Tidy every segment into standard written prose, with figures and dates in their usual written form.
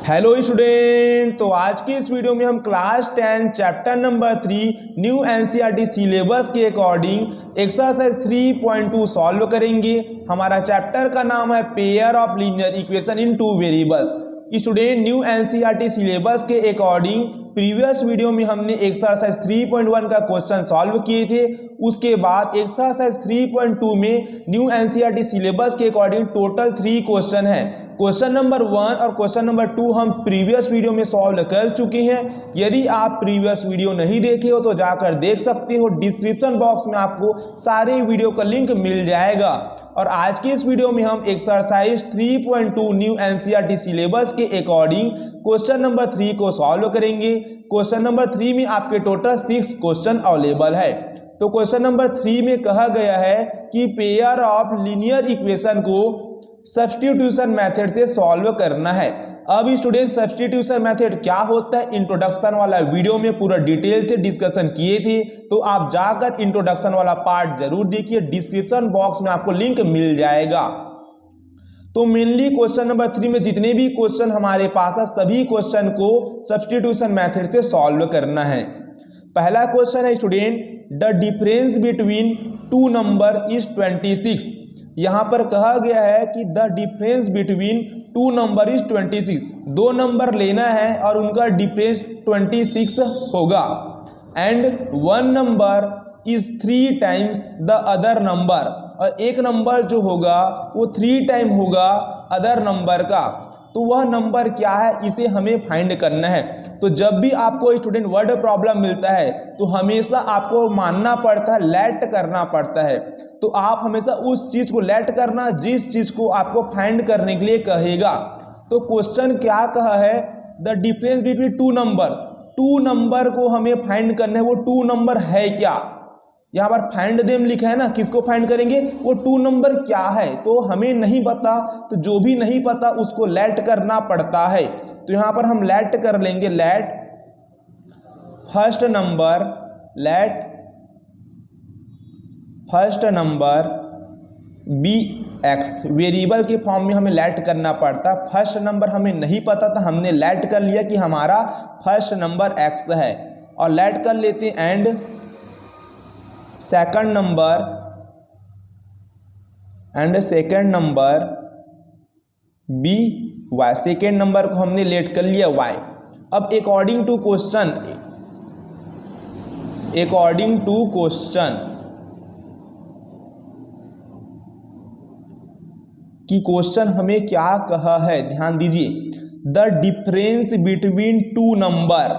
Hello student, तो आज की इस वीडियो में हम class 10 chapter number 3 new NCERT syllabus के अकॉर्डिंग एक्सरसाइज 3.2 सॉल्व करेंगे। हमारा चैप्टर का नाम है pair of linear equation in two variable. Student, new NCERT syllabus के अकॉर्डिंग प्रीवियस वीडियो में हमने एक्सरसाइज 3.1 का क्वेश्चन सॉल्व किए थे। उसके बाद एक्सरसाइज 3.2 में न्यू एनसीईआरटी सिलेबस के अकॉर्डिंग टोटल 3 क्वेश्चन है। क्वेश्चन नंबर 1 और क्वेश्चन नंबर 2 हम प्रीवियस वीडियो में सॉल्व कर चुके हैं। यदि आप प्रीवियस वीडियो नहीं देखे हो तो जाकर देख सकते हो, डिस्क्रिप्शन बॉक्स में आपको सारे वीडियो का लिंक मिल जाएगा। और आज की इस वीडियो में हम एक्सरसाइज 3.2 न्यू एनसीईआरटी सिलेबस के अकॉर्डिंग क्वेश्चन नंबर 3 को सॉल्व करेंगे। क्वेश्चन नंबर 3 में आपके टोटल 6 क्वेश्चन अवेलेबल है। तो क्वेश्चन नंबर 3 में कहा गया है कि पेयर ऑफ लीनियर इक्वेशन को सब्स्टिट्यूशन मेथड से सॉल्व करना है। अब स्टूडेंट, सब्स्टिट्यूशन मेथड क्या होता है, इंट्रोडक्शन वाला वीडियो में पूरा डिटेल से डिस्कशन किए थे, तो आप जाकर इंट्रोडक्शन वाला पार्ट जरूर देखिए, डिस्क्रिप्शन बॉक्स में आपको लिंक मिल जाएगा। तो मेनली क्वेश्चन नंबर 3 में जितने भी क्वेश्चन हमारे पास है सभी क्वेश्चन को सब्स्टिट्यूशन मेथड से सॉल्व करना है। पहला क्वेश्चन है student, the difference between two number is 26। यहाँ पर कहा गया है कि the difference between two number is 26। दो नंबर लेना है और उनका डिफरेंस 26 होगा। And one number is 3 times the other number, और एक नंबर जो होगा वो 3 टाइम होगा अदर नंबर का। तो वह नंबर क्या है, इसे हमें फाइंड करना है। तो जब भी आपको स्टूडेंट वर्ड प्रॉब्लम मिलता है तो हमेशा आपको मानना पड़ता है, लेट करना पड़ता है। तो आप हमेशा उस चीज को लेट करना जिस चीज को आपको फाइंड करने के लिए कहेगा। तो क्वेश्चन क्या कहा है, the difference between two number को हमें फाइंड करना है। वो 2 नंबर है क्या, यहाँ पर फाइंड देम लिखा है ना, किसको फाइंड करेंगे, वो 2 नंबर क्या है। तो हमें नहीं पता, तो जो भी नहीं पता उसको लेट करना पड़ता है। तो यहाँ पर हम लेट कर लेंगे, let first number be X. Variable के फॉर्म में हमें लेट करना पड़ता। फर्स्ट नंबर हमें नहीं पता था, हमने लेट कर लिया कि हमारा फर्स्ट नंबर एक्स है, और लेट कर लेते हैं and second number be Y. Second number को हमने लेट कर लिया वाई। अब अकॉर्डिंग टू क्वेश्चन कि क्वेश्चन हमें क्या कहा है, ध्यान दीजिए। द डिफरेंस बिटवीन 2 नंबर,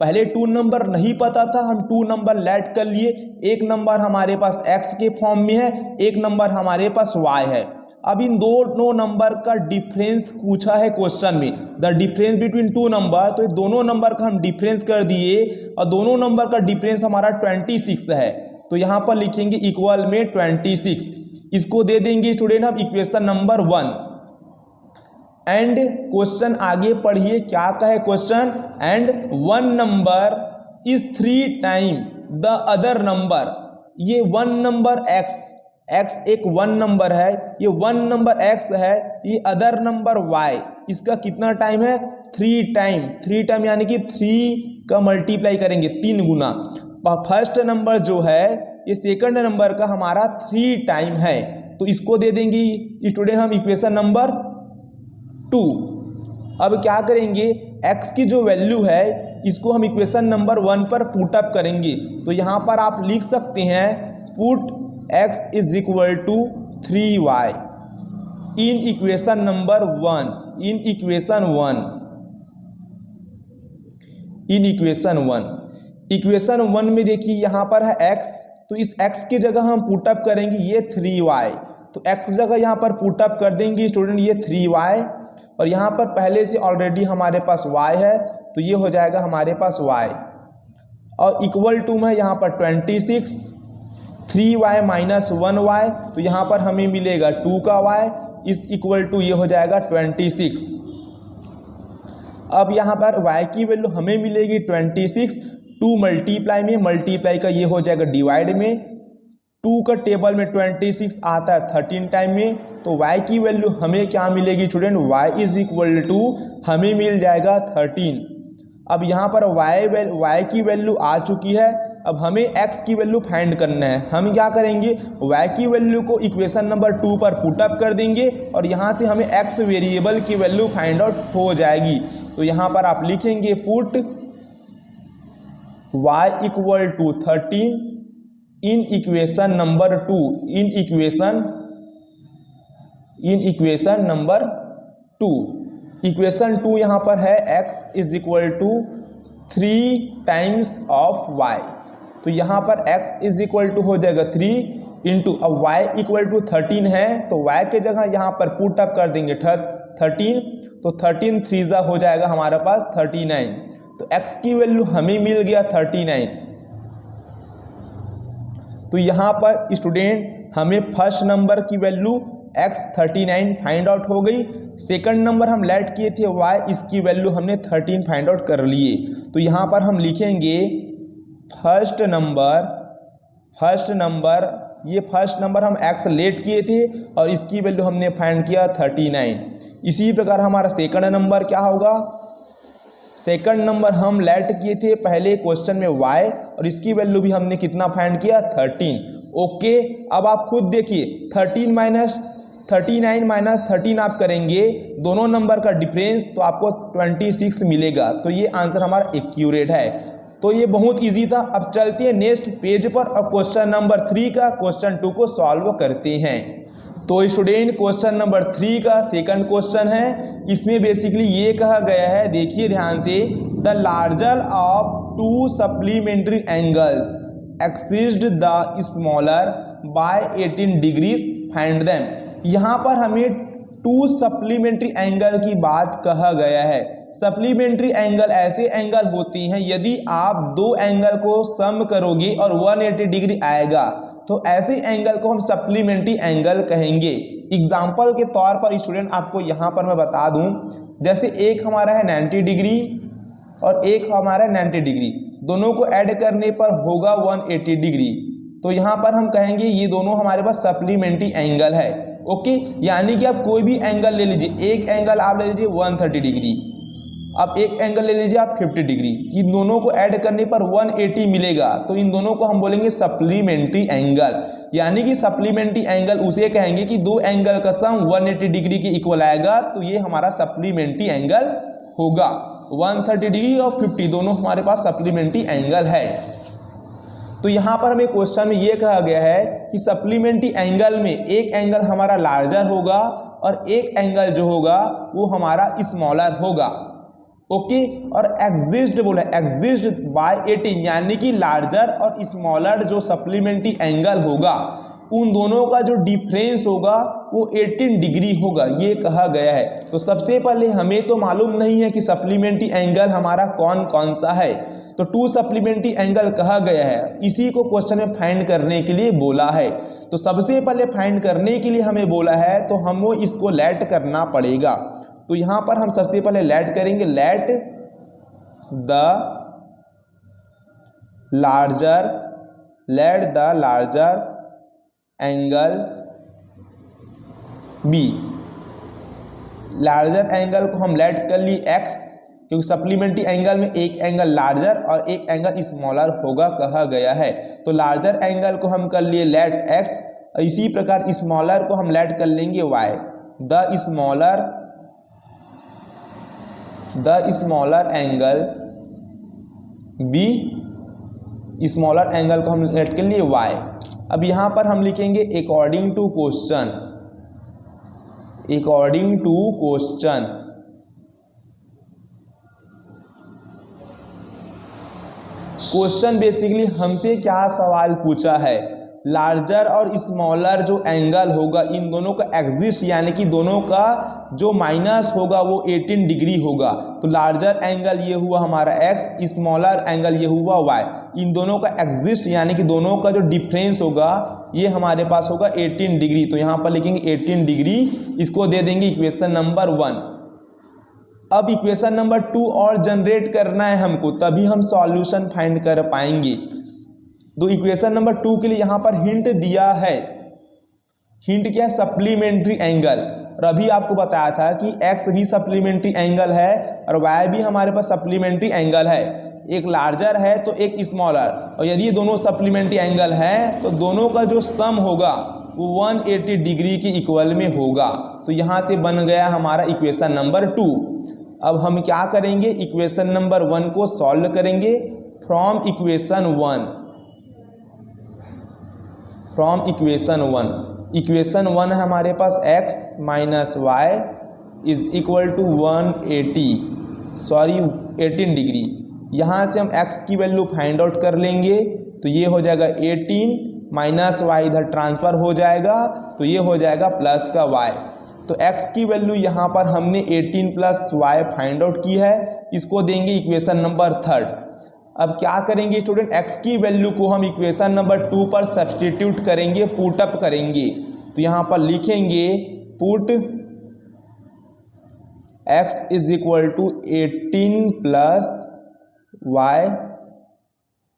पहले 2 नंबर नहीं पता था, हम 2 नंबर लेट कर लिए। एक नंबर हमारे पास x के फॉर्म में है, एक नंबर हमारे पास y है। अब इन दोनों नंबर का डिफरेंस पूछा है क्वेश्चन में, द डिफरेंस बिटवीन 2 नंबर। तो दोनों नंबर का हम डिफरेंस कर दिए, और दोनों नंबर का डिफरेंस हमारा 26 है। तो यहाँ पर लिखेंगे इक्वल में 26। इसको दे देंगे स्टूडेंट हम इक्वेशन नंबर 1। एंड क्वेश्चन आगे पढ़िए, क्या कहे question, and one number is 3 time the other number. ये 1 नंबर x एक 1 नंबर है, ये 1 नंबर x है, ये अदर नंबर y, इसका कितना टाइम है, 3 टाइम, यानी कि 3 का मल्टीप्लाई करेंगे 3 गुना। फर्स्ट नंबर जो है ये सेकंड नंबर का हमारा 3 टाइम है। तो इसको दे देंगे स्टूडेंट हम इक्वेशन नंबर 2। अब क्या करेंगे, x की जो वैल्यू है इसको हम इक्वेशन नंबर 1 पर पुट अप करेंगे। तो यहाँ पर आप लिख सकते हैं put x is equal to 3y in equation number 1, in equation 1 में देखिए यहाँ पर है x, तो इस x की जगह हम पुट अप करेंगे ये 3y। तो x जगह यहाँ पर पुट अप कर देंगे स्टूडेंट ये 3y, और यहाँ पर पहले से ऑलरेडी हमारे पास y है, तो ये हो जाएगा हमारे पास y, और इक्वल टू में यहाँ पर 26, 3y माइनस 1y, तो यहाँ पर हमें मिलेगा 2 का y, इस इक्वल टू ये हो जाएगा 26। अब यहाँ पर y की वैल्यू हमें मिलेगी 26, 2 मल्टीप्लाई का ये हो जाएगा डिवाइड में, 2 का टेबल में 26 आता है 13 टाइम में, तो y की वैल्यू हमें क्या मिलेगी student, y is equal to हमें मिल जाएगा 13। अब यहाँ पर y की वैल्यू आ चुकी है, अब हमें x की वैल्यू फाइंड करना है। हम क्या करेंगे, y की वैल्यू को इक्वेशन नंबर 2 पर पुटअप कर देंगे और यहाँ से हमें x वेरिएबल की वैल्यू फाइंड आउट हो जाएगी। तो यहाँ पर आप लिखेंगे put y equal to 13 in equation number 2, in equation number 2। Equation 2 यहाँ पर है x is equal to 3 times of y, तो यहाँ पर x इज इक्वल टू हो जाएगा 3 इंटू, अब y इक्वल टू 13 है तो y के जगह यहाँ पर पुट अप कर देंगे 13, तो 13 3 हो जाएगा हमारे पास 39, तो x की वैल्यू हमें मिल गया 39। तो यहाँ पर स्टूडेंट हमें फर्स्ट नंबर की वैल्यू x 39 फाइंड आउट हो गई। सेकंड नंबर हम लेट किए थे y, इसकी वैल्यू हमने 13 फाइंड आउट कर लिए। तो यहाँ पर हम लिखेंगे फर्स्ट नंबर, ये फर्स्ट नंबर हम x लेट किए थे और इसकी वैल्यू हमने फाइंड किया 39। इसी प्रकार हमारा सेकंड नंबर क्या होगा, सेकंड नंबर हम लेट किए थे पहले क्वेश्चन में y और इसकी वैल्यू भी हमने कितना फाइंड किया 13। ओके, अब आप खुद देखिए 39 माइनस 13 आप करेंगे दोनों नंबर का डिफरेंस तो आपको 26 मिलेगा, तो ये आंसर हमारा एक्यूरेट है। तो ये बहुत इजी था। अब चलते हैं नेक्स्ट पेज पर और क्वेश्चन नंबर 3 का क्वेश्चन 2 को सॉल्व करते हैं। तो स्टूडेंट क्वेश्चन नंबर 3 का सेकंड क्वेश्चन है, इसमें बेसिकली ये कहा गया है, देखिए ध्यान से, the larger of 2 supplementary angles exceeds the smaller by 18 degrees find them. यहाँ पर हमें 2 सप्लीमेंट्री एंगल की बात कहा गया है। सप्लीमेंट्री एंगल ऐसे एंगल होती हैं यदि आप 2 एंगल को सम करोगे और 180 डिग्री आएगा तो ऐसे एंगल को हम सप्लीमेंट्री एंगल कहेंगे। एग्जाम्पल के तौर पर स्टूडेंट आपको यहाँ पर मैं बता दूं, जैसे एक हमारा है 90 डिग्री और एक हमारा है 90 डिग्री, दोनों को ऐड करने पर होगा 180 डिग्री, तो यहाँ पर हम कहेंगे ये दोनों हमारे पास सप्लीमेंट्री एंगल है। ओके, यानी कि आप कोई भी एंगल ले लीजिए, एक एंगल आप ले लीजिए 130 डिग्री, अब एक एंगल ले लीजिए आप 50 डिग्री, इन दोनों को ऐड करने पर 180 मिलेगा, तो इन दोनों को हम बोलेंगे सप्लीमेंट्री एंगल। यानी कि सप्लीमेंट्री एंगल उसे कहेंगे कि 2 एंगल का सम 180 डिग्री के इक्वल आएगा, तो ये हमारा सप्लीमेंट्री एंगल होगा। 130 डिग्री और 50 दोनों हमारे पास सप्लीमेंट्री एंगल है। तो यहाँ पर हमें क्वेश्चन में ये कहा गया है कि सप्लीमेंट्री एंगल में एक एंगल हमारा लार्जर होगा और एक एंगल जो होगा वो हमारा स्मॉलर होगा। ओके, और एग्जिस्ट बोला, एग्जिस्ट बाय 18, यानी कि लार्जर और स्मॉलर जो सप्लीमेंट्री एंगल होगा उन दोनों का जो डिफरेंस होगा वो 18 डिग्री होगा, ये कहा गया है। तो सबसे पहले हमें तो मालूम नहीं है कि सप्लीमेंट्री एंगल हमारा कौन कौन सा है, तो 2 सप्लीमेंट्री एंगल कहा गया है, इसी को क्वेश्चन में फाइंड करने के लिए बोला है। तो सबसे पहले फाइंड करने के लिए हमें बोला है तो हमको इसको लेट करना पड़ेगा। तो यहाँ पर हम सबसे पहले लेट करेंगे, let the larger angle be. Larger angle को हम लेट कर लिए x, क्योंकि सप्लीमेंट्री एंगल में एक एंगल लार्जर और एक एंगल स्मॉलर होगा कहा गया है। तो लार्जर एंगल को हम कर लिए लेट x, इसी प्रकार स्मॉलर को हम लेट कर लेंगे y। The smaller angle be, smaller angle को हम लेट कर लिए y। अब यहाँ पर हम लिखेंगे according to question. Question basically हमसे क्या सवाल पूछा है, लार्जर और स्मॉलर जो एंगल होगा इन दोनों का एग्जिस्ट, यानी कि दोनों का जो माइनस होगा वो 18 डिग्री होगा। तो लार्जर एंगल ये हुआ हमारा x, स्मॉलर एंगल ये हुआ y, इन दोनों का एग्जिस्ट यानी कि दोनों का जो डिफरेंस होगा ये हमारे पास होगा 18 डिग्री। तो यहाँ पर लिखेंगे 18 डिग्री, इसको दे देंगे इक्वेशन नंबर 1। अब इक्वेशन नंबर 2 और जनरेट करना है हमको, तभी हम सॉल्यूशन फाइंड कर पाएंगे। तो इक्वेशन नंबर 2 के लिए यहाँ पर हिंट दिया है। हिंट क्या है? Supplementary angle. और अभी आपको बताया था कि x भी सप्लीमेंट्री एंगल है और y भी हमारे पास सप्लीमेंट्री एंगल है। एक लार्जर है तो एक स्मॉलर, और यदि ये दोनों सप्लीमेंट्री एंगल है तो दोनों का जो सम होगा वो 180 डिग्री के इक्वल में होगा। तो यहाँ से बन गया हमारा इक्वेशन नंबर 2। अब हम क्या करेंगे? इक्वेशन नंबर 1 को सॉल्व करेंगे from equation 1। From equation 1, equation 1 है हमारे पास x minus y is equal to 18 degree. यहाँ से हम x की वैल्यू फाइंड आउट कर लेंगे, तो ये हो जाएगा 18 माइनस वाई, इधर ट्रांसफ़र हो जाएगा तो ये हो जाएगा प्लस का y। तो x की वैल्यू यहाँ पर हमने 18 प्लस वाई फाइंड आउट की है, इसको देंगे इक्वेशन नंबर 3। अब क्या करेंगे स्टूडेंट? x की वैल्यू को हम इक्वेशन नंबर 2 पर सब्सटीट्यूट करेंगे, पुटअप करेंगे। तो यहाँ पर लिखेंगे put x is equal to 18 plus y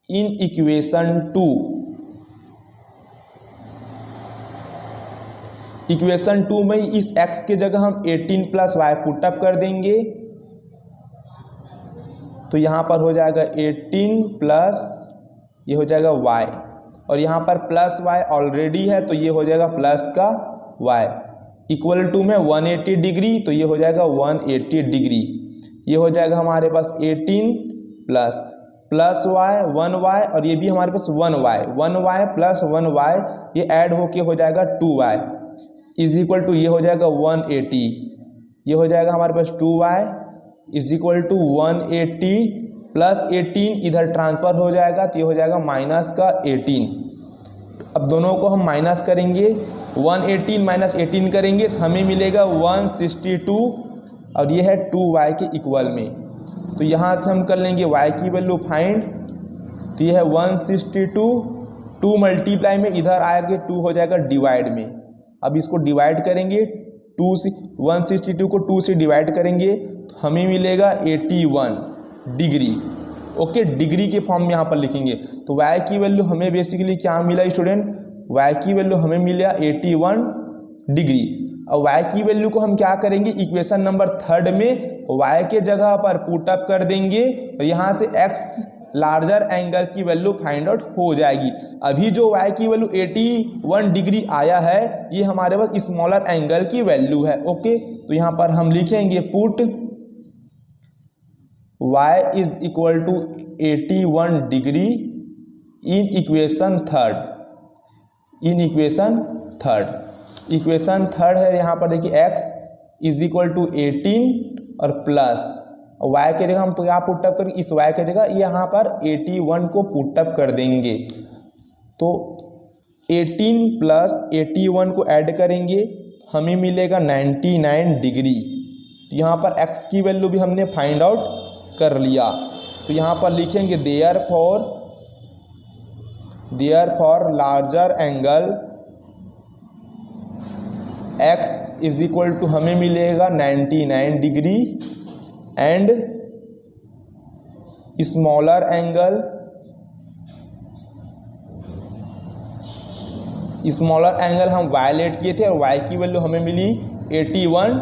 in equation 2। Equation 2 में इस x के जगह हम 18 प्लस वाई पुटअप कर देंगे, तो यहाँ पर हो जाएगा 18 प्लस ये हो जाएगा y, और यहाँ पर प्लस y ऑलरेडी है तो ये हो जाएगा प्लस का y, इक्वल टू में 180 डिग्री, तो ये हो जाएगा 180 डिग्री। ये हो जाएगा हमारे पास 18 प्लस y 1y, और ये भी हमारे पास 1y प्लस 1y, ये ऐड होके हो जाएगा 2y इज इक्वल टू ये हो जाएगा 180। ये हो जाएगा हमारे पास 2y is equal to 180 plus 18, इधर ट्रांसफ़र हो जाएगा तो ये हो जाएगा माइनस का 18। अब दोनों को हम माइनस करेंगे, 118 माइनस 18 करेंगे तो हमें मिलेगा 162, और ये है 2y के इक्वल में। तो यहाँ से हम कर लेंगे y की वैल्यू फाइंड, तो ये है 162, 2 मल्टीप्लाई में इधर आएगा 2 हो जाएगा डिवाइड में। अब इसको डिवाइड करेंगे 2 से, 162 को 2 से डिवाइड करेंगे तो हमें मिलेगा 81 डिग्री। ओके, डिग्री के फॉर्म में यहाँ पर लिखेंगे। तो y की वैल्यू हमें बेसिकली क्या मिला स्टूडेंट? y की वैल्यू हमें मिला 81 डिग्री। और y की वैल्यू को हम क्या करेंगे? इक्वेशन नंबर 3 में y के जगह पर पुटअप कर देंगे, और यहाँ से x लार्जर एंगल की वैल्यू फाइंड आउट हो जाएगी। अभी जो y की वैल्यू 81 डिग्री आया है ये हमारे पास स्मॉलर एंगल की वैल्यू है। ओके, तो यहाँ पर हम लिखेंगे put y is equal to 81 degree in equation 3। In equation 3, equation 3 है यहाँ पर देखिए x इज इक्वल टू 18 और प्लस y के जगह हम क्या पुटअप करेंगे? इस y के जगह यहाँ पर 81 को पुटअप कर देंगे, तो 18 प्लस 81 को ऐड करेंगे हमें मिलेगा 99 डिग्री। तो यहाँ पर x की वैल्यू भी हमने फाइंड आउट कर लिया। तो यहाँ पर लिखेंगे therefore larger angle x is equal to हमें मिलेगा 99 डिग्री एंड स्मॉलर एंगल हम y लेट किए थे और y की वैल्यू हमें मिली 81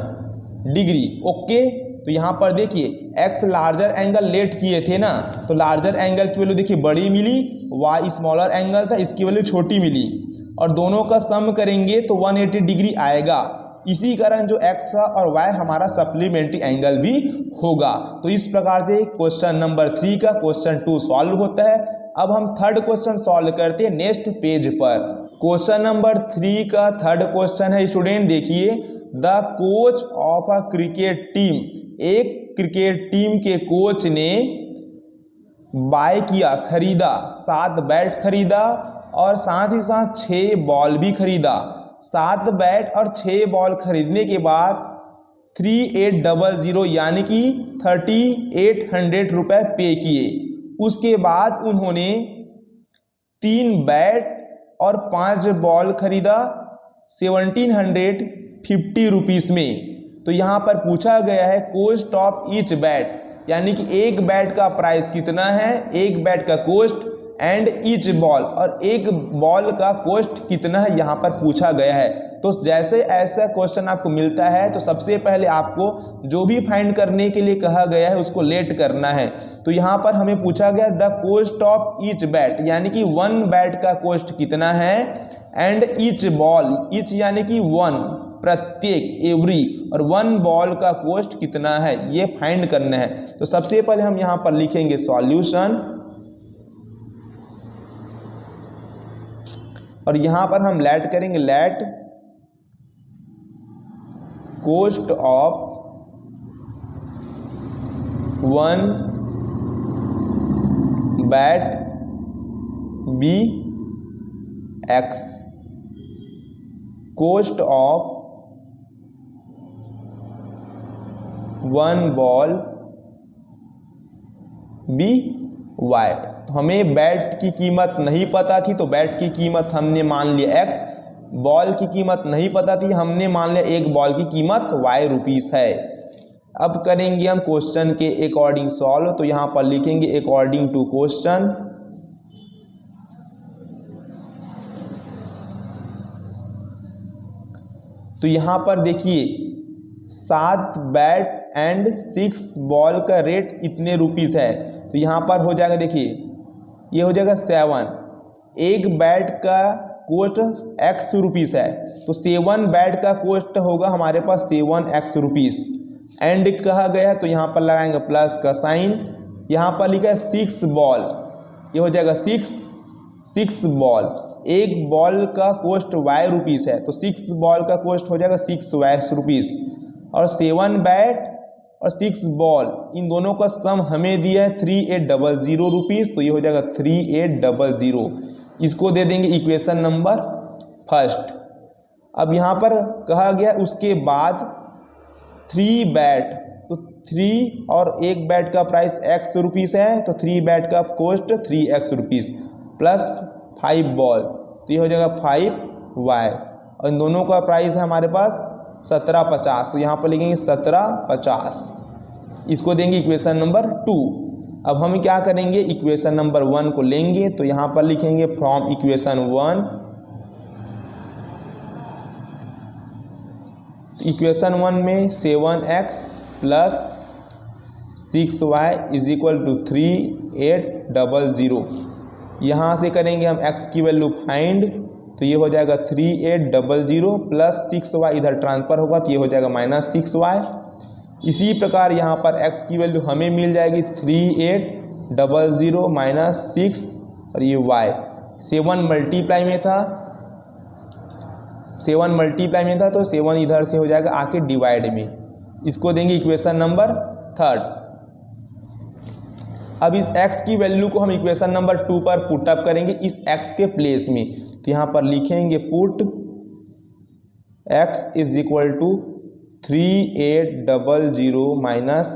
डिग्री। ओके, तो यहाँ पर देखिए x लार्जर एंगल लेट किए थे ना, तो लार्जर एंगल की वैल्यू देखिए बड़ी मिली, y स्मॉलर एंगल था इसकी वैल्यू छोटी मिली, और दोनों का सम करेंगे तो 180 डिग्री आएगा। इसी कारण जो x और y हमारा सप्लीमेंट्री एंगल भी होगा। तो इस प्रकार से क्वेश्चन नंबर 3 का क्वेश्चन 2 सॉल्व होता है। अब हम थर्ड क्वेश्चन सॉल्व करते हैं नेक्स्ट पेज पर। क्वेश्चन नंबर 3 का थर्ड क्वेश्चन है स्टूडेंट, देखिए the coach of a cricket team, एक क्रिकेट टीम के कोच ने बाय किया, खरीदा 7 बैट खरीदा और साथ ही साथ 6 बॉल भी खरीदा। 7 बैट और 6 बॉल खरीदने के बाद 3800 यानी कि 3800 रुपये पे किए। उसके बाद उन्होंने 3 बैट और 5 बॉल खरीदा 1750 रुपीज़ में। तो यहाँ पर पूछा गया है कॉस्ट ऑफ ईच बैट, यानी कि एक बैट का प्राइस कितना है, एक बैट का कॉस्ट एंड ईच बॉल, और एक बॉल का कॉस्ट कितना है यहाँ पर पूछा गया है। तो जैसे ऐसा क्वेश्चन आपको मिलता है तो सबसे पहले आपको जो भी फाइंड करने के लिए कहा गया है उसको लेट करना है। तो यहाँ पर हमें पूछा गया the cost of each bat, यानी कि वन बैट का कॉस्ट कितना है, एंड ईच बॉल, ईच यानी कि वन, प्रत्येक, एवरी, और वन बॉल का कॉस्ट कितना है, ये फाइंड करना है। तो सबसे पहले हम यहाँ पर लिखेंगे सॉल्यूशन, और यहाँ पर हम लेट करेंगे, let cost of one bat be x, cost of one ball be y. तो हमें बैट की कीमत नहीं पता थी तो बैट की कीमत हमने मान लिया एक्स, बॉल की कीमत नहीं पता थी, हमने मान लिया एक बॉल की कीमत वाई रुपीस है। अब करेंगे हम क्वेश्चन के अकॉर्डिंग सॉल्व। तो यहाँ पर लिखेंगे अकॉर्डिंग टू क्वेश्चन, तो यहाँ पर देखिए 7 बैट एंड 6 बॉल का रेट इतने रुपीस है। तो यहाँ पर हो जाएगा, देखिए ये हो जाएगा 7, एक बैट का कॉस्ट एक्स रुपीस है, तो 7 बैट का कॉस्ट होगा हमारे पास 7x रुपीस। एंड कहा गया तो यहाँ पर लगाएंगे प्लस का साइन, यहाँ पर लिखा है 6 बॉल, ये हो जाएगा 6 बॉल, एक बॉल का कॉस्ट वाई रुपीस है, तो 6 बॉल का कॉस्ट हो जाएगा 6y रुपीस, और 7 बैट और 6 बॉल इन दोनों का सम हमें दिया है 3800 रुपीस, तो ये हो जाएगा 3800, इसको दे देंगे इक्वेशन नंबर फर्स्ट। अब यहाँ पर कहा गया उसके बाद 3 बैट, तो 3 और एक बैट का प्राइस x रुपीस है, तो 3 बैट का cost 3x rupees, plus 5 ball, तो ये हो जाएगा 5y, और इन दोनों का प्राइस है हमारे पास 1750, तो यहाँ पर लिखेंगे 1750, इसको देंगे इक्वेशन नंबर 2। अब हम क्या करेंगे, इक्वेशन नंबर 1 को लेंगे, तो यहाँ पर लिखेंगे फ्रॉम इक्वेशन 1, इक्वेशन 1 में 7x plus 6y is equal to 3800, यहाँ से करेंगे हम x की वैल्यू फाइंड, तो ये हो जाएगा 3800 प्लस 6y इधर ट्रांसफर होगा, तो ये हो जाएगा -6y। इसी प्रकार यहाँ पर x की वैल्यू हमें मिल जाएगी 3800 माइनस 6, और ये y 7 मल्टीप्लाई में था, 7 मल्टीप्लाई में था, तो 7 इधर से हो जाएगा आके डिवाइड में, इसको देंगे इक्वेशन नंबर 3। अब इस x की वैल्यू को हम इक्वेशन नंबर 2 पर पुट अप करेंगे इस x के प्लेस में, तो यहाँ पर लिखेंगे put x is equal to 3800 minus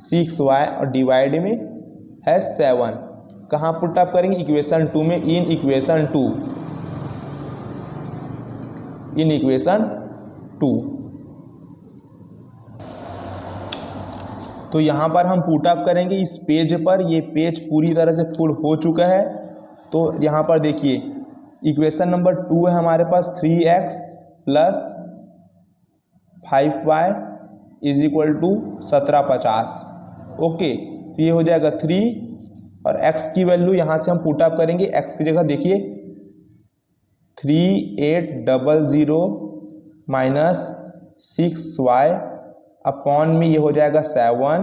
6y और डिवाइड में है 7, कहाँ पुट अप करेंगे इक्वेशन 2 में, इन इक्वेशन 2। तो यहाँ पर हम पुट अप करेंगे इस पेज पर, ये पेज पूरी तरह से फुल हो चुका है। तो यहाँ पर देखिए इक्वेशन नंबर 2 है हमारे पास 3x plus 5y is equal to 1750, okay. तो ये हो जाएगा 3 और x की वैल्यू यहाँ से हम पुट अप करेंगे, x की जगह देखिए 3800 माइनस 6y अपॉन में ये हो जाएगा 7,